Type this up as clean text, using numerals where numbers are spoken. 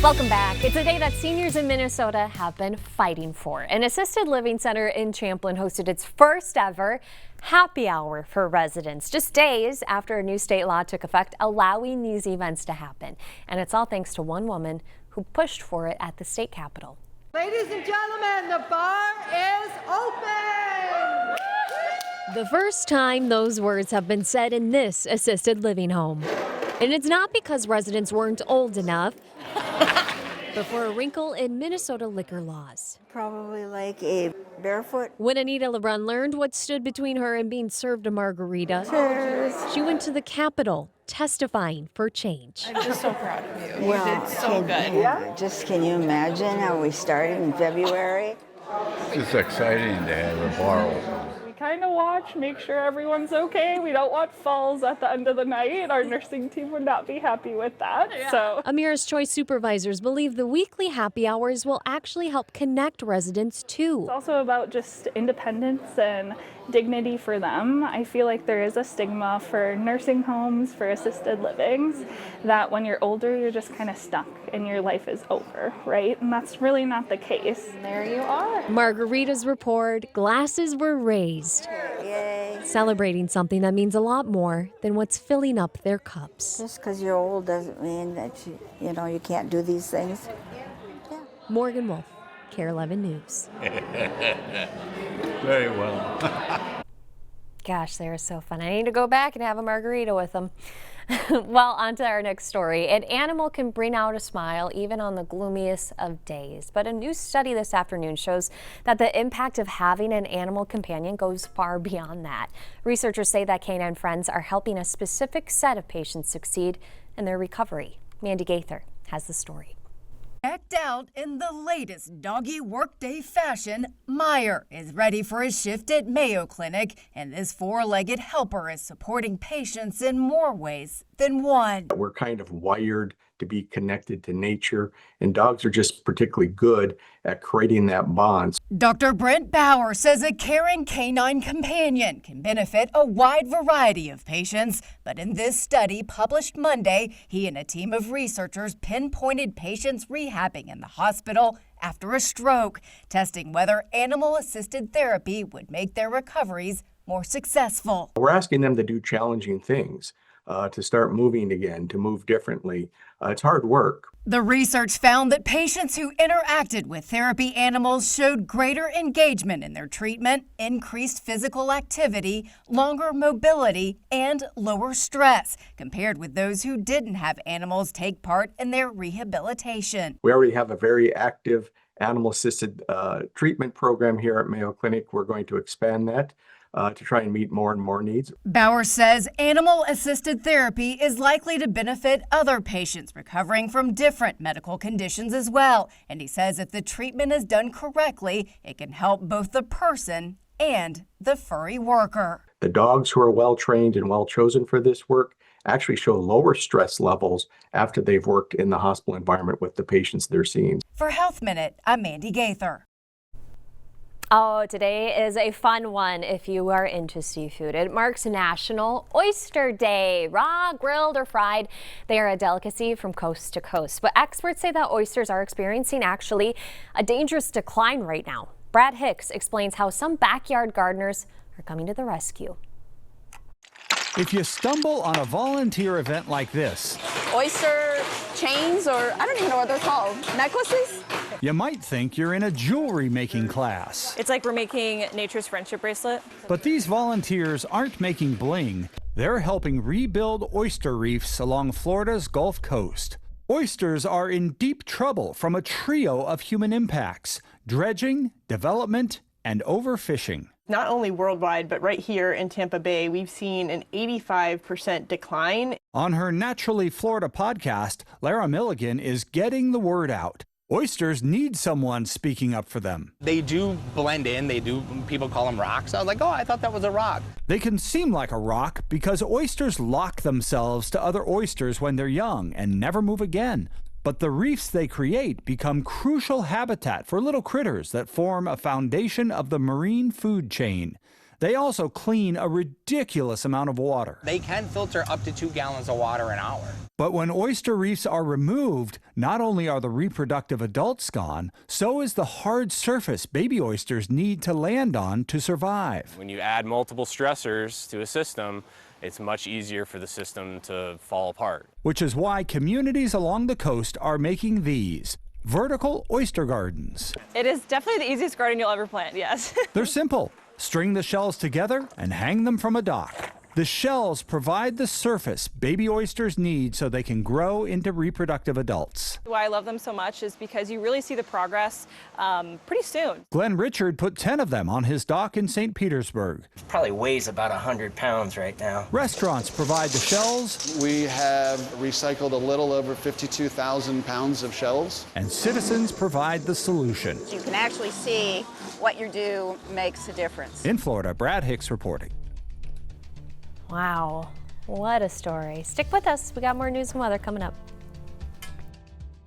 Welcome back. It's a day that seniors in Minnesota have been fighting for. An assisted living center in Champlin hosted its first ever happy hour for residents, just days after a new state law took effect allowing these events to happen. And it's all thanks to one woman who pushed for it at the state capitol. Ladies and gentlemen, the bar is open! The first time those words have been said in this assisted living home. And it's not because residents weren't old enough, but for a wrinkle in Minnesota liquor laws. Probably like a barefoot. When Anita LeBrun learned what stood between her and being served a margarita, Cheers. she went to the Capitol testifying for change. I'm just so proud of you. Well, You did so good. Can you imagine how we started in February? It's exciting to have a bar open. We kind of watch, make sure everyone's okay. We don't want falls at the end of the night. Our nursing team would not be happy with that. So Amira's Choice supervisors believe the weekly happy hours will actually help connect residents too. it's also about just independence and dignity for them. I feel like there is a stigma for nursing homes, for assisted livings, that when you're older, you're just kind of stuck and your life is over, right? And that's really not the case. There you are. Margaritas were poured, glasses were raised, Yay. celebrating something that means a lot more than what's filling up their cups. Just because you're old doesn't mean that you can't do these things. Morgan Wolf, KARE 11 News. Very well. Gosh, they were so fun. I need to go back and have a margarita with them. Well, on to our next story. An animal can bring out a smile even on the gloomiest of days. But a new study this afternoon shows that the impact of having an animal companion goes far beyond that. Researchers say that canine friends are helping a specific set of patients succeed in their recovery. Mandy Gaither has the story. Decked out in the latest doggy workday fashion, Meyer is ready for his shift at Mayo Clinic, and this four-legged helper is supporting patients in more ways than one. We're kind of wired to be connected to nature, and dogs are just particularly good at creating that bond. Dr. Brent Bauer says a caring canine companion can benefit a wide variety of patients, but in this study published Monday, he and a team of researchers pinpointed patients rehabbing in the hospital after a stroke, testing whether animal-assisted therapy would make their recoveries more successful. We're asking them to do challenging things, to start moving again, to move differently. It's hard work. The research found that patients who interacted with therapy animals showed greater engagement in their treatment, increased physical activity, longer mobility, and lower stress compared with those who didn't have animals take part in their rehabilitation. We already have a very active animal-assisted treatment program here at Mayo Clinic. We're going to expand that to try and meet more and more needs. Bauer says animal-assisted therapy is likely to benefit other patients recovering from different medical conditions as well. And he says if the treatment is done correctly, it can help both the person and the furry worker. The dogs who are well-trained and well-chosen for this work actually show lower stress levels after they've worked in the hospital environment with the patients they're seeing. For Health Minute, I'm Mandy Gaither. Oh, today is a fun one if you are into seafood. It marks National Oyster Day. Raw, grilled, or fried, they are a delicacy from coast to coast. But experts say that oysters are experiencing actually a dangerous decline right now. Brad Hicks explains how some backyard gardeners are coming to the rescue. If you stumble on a volunteer event like this, oyster chains, or I don't even know what they're called, necklaces? you might think you're in a jewelry making class. It's like we're making nature's friendship bracelet. But these volunteers aren't making bling. They're helping rebuild oyster reefs along Florida's Gulf Coast. Oysters are in deep trouble from a trio of human impacts: dredging, development, and overfishing. Not only worldwide, but right here in Tampa Bay, we've seen an 85% decline. On her Naturally Florida podcast, Lara Milligan is getting the word out. Oysters need someone speaking up for them. They do blend in. People call them rocks. I was like, oh, I thought that was a rock. They can seem like a rock because oysters lock themselves to other oysters when they're young and never move again. But the reefs they create become crucial habitat for little critters that form a foundation of the marine food chain. They also clean a ridiculous amount of water. They can filter up to 2 gallons of water an hour. But when oyster reefs are removed, not only are the reproductive adults gone, so is the hard surface baby oysters need to land on to survive. When you add multiple stressors to a system, it's much easier for the system to fall apart. Which is why communities along the coast are making these vertical oyster gardens. It is definitely the easiest garden you'll ever plant, yes. They're simple. String the shells together and hang them from a dock. The shells provide the surface baby oysters need so they can grow into reproductive adults. Why I love them so much is because you really see the progress pretty soon. Glenn Richard put 10 of them on his dock in St. Petersburg. Probably weighs about 100 pounds right now. Restaurants provide the shells. We have recycled a little over 52,000 pounds of shells. And citizens provide the solution. You can actually see what you do makes a difference. In Florida, Brad Hicks reporting. Wow, what a story. Stick with us. We got more news and weather coming up.